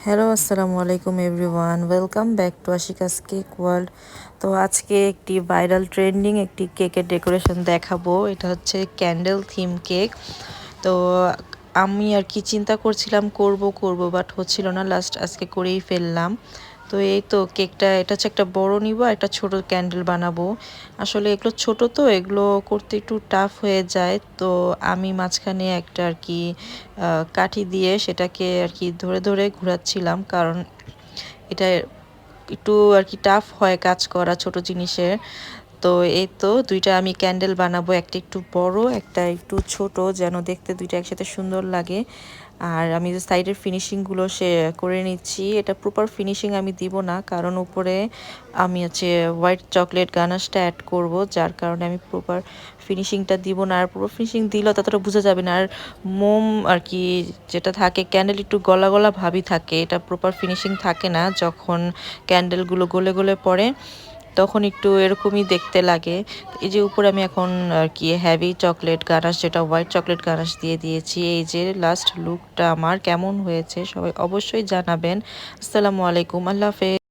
Hello আসসালামু আলাইকুম everyone, welcome back to Ashika's cake world. তো আজকে একটি ভাইরাল ট্রেন্ডিং একটি কেকের ডেকোরেশন দেখাবো। এটা হচ্ছে ক্যান্ডেল থিম কেক। তো আমি আর কি চিন্তা করছিলাম করব করব বাট হচ্ছিল না, লাস্ট আজকে করেই ফেললাম। তো এই তো কেকটা, এটা হচ্ছে একটা বড় নিব আর একটা ছোট ক্যান্ডেল বানাবো। আসলে এগুলো ছোট, তো এগুলো করতে একটু টাফ হয়ে যায়। তো আমি মাঝখানে একটা আর কি কাঠি দিয়ে সেটাকে আর কি ধরে ধরে ঘোরাচ্ছিলাম, কারণ এটা একটু আর কি টাফ হয় কাজ করা ছোট জিনিসের। তো এই তো দুইটা আমি ক্যান্ডেল বানাবো, একটা একটু বড় একটা একটু ছোট, যেন দেখতে দুইটা একসাথে সুন্দর লাগে। আর আমি যে সাইডের ফিনিশিংগুলো সে করে নিচ্ছি, এটা প্রপার ফিনিশিং আমি দিব না, কারণ উপরে আমি হচ্ছে হোয়াইট চকলেট গানাশটা অ্যাড করব, যার কারণে আমি প্রপার ফিনিশিংটা দিব না। আর প্রপার ফিনিশিং দিলেও ততটা বোঝা যাবে না। আর মোম আর কি যেটা থাকে ক্যান্ডেল একটু গলা গলা ভাবই থাকে, এটা প্রপার ফিনিশিং থাকে না। যখন ক্যান্ডেলগুলো গলে গলে পড়ে তখন একটু এরকমই দেখতে লাগে। এই যে উপরে আমি এখন আর কি হেভি চকলেট গানাশ, যেটা হোয়াইট চকলেট গানাশ দিয়ে দিয়েছি। এই যে লাস্ট লুকটা আমার কেমন হয়েছে সবাই অবশ্যই জানাবেন। আসসালামু আলাইকুম, আল্লাহ হাফেজ।